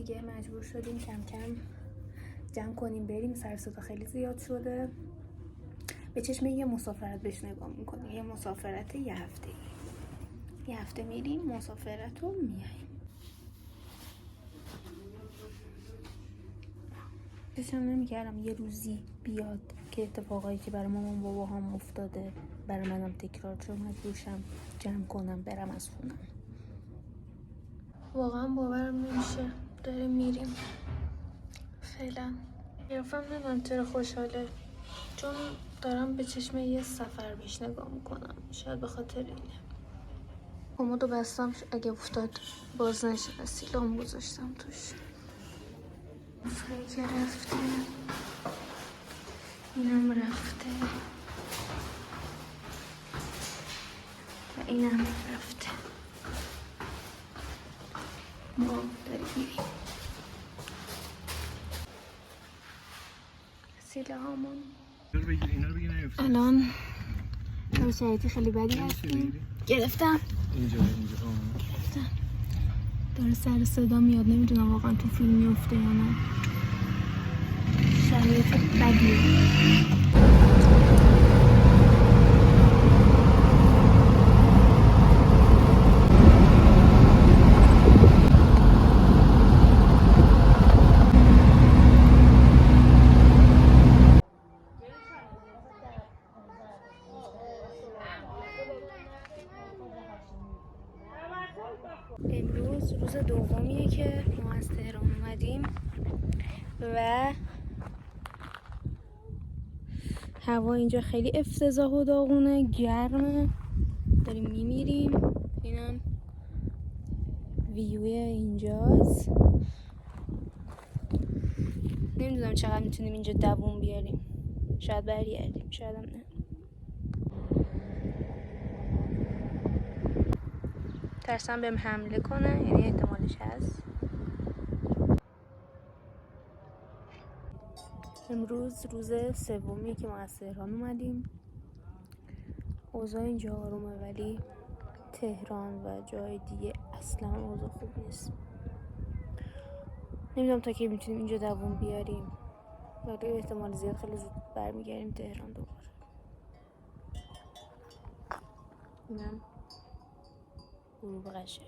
دیگه مجبور شدیم کم کم جمع کنیم بریم، سر صدا خیلی زیاد شده. به چشم یه مسافرت بهش نگاه میکنیم، یه مسافرت یه هفته میریم مسافرت رو میاییم. داشتم نمیکردم یه روزی بیاد که اتفاقایی که برای مامان بابا هم افتاده برای منم تکرار شد، مجبورشم جمع کنم برم از خونم. واقعا باورم نمیشه داریم میریم فعلا. یافم نمیدونم چرا خوشحاله، چون دارم به چشم یه سفر بهش نگاه میکنم، شاید به خاطر اینه. کمدو بستم اگه افتاد باز نشه، سیلام گذاشتم توش. که رفته، اینم رفته و اینم رفته. ما داریم میریم. سیله هامون الان در شرایطی خیلی بدی هستیم. گرفتم اینجا گرفتم. داره سر صدا میاد، نمیدونم واقعا تو فیلم میفته یا نه. شرایط بدیه. امروز روز دومیه که ما از تهران اومدیم و هوا اینجا خیلی افتضاح و داغونه، گرمه، داریم میمیریم. اینم ویوی اینجاست. نمیدونم چقدر میتونیم اینجا دووم بیاریم، شاید برگردیم شاید هم نه. ترسم بهم حمله کنه، یعنی احتمالش هست. امروز روز سومیه که ما از تهران اومدیم. اوضاع اینجا آرومه ولی تهران و جای دیگه اصلا اوضاع خوب نیست. نمیدونم تا کی میتونیم اینجا دووم بیاریم، ولی احتمال زیاد خیلی زود برمیگردیم تهران دوباره. اینم غروب قشنگ.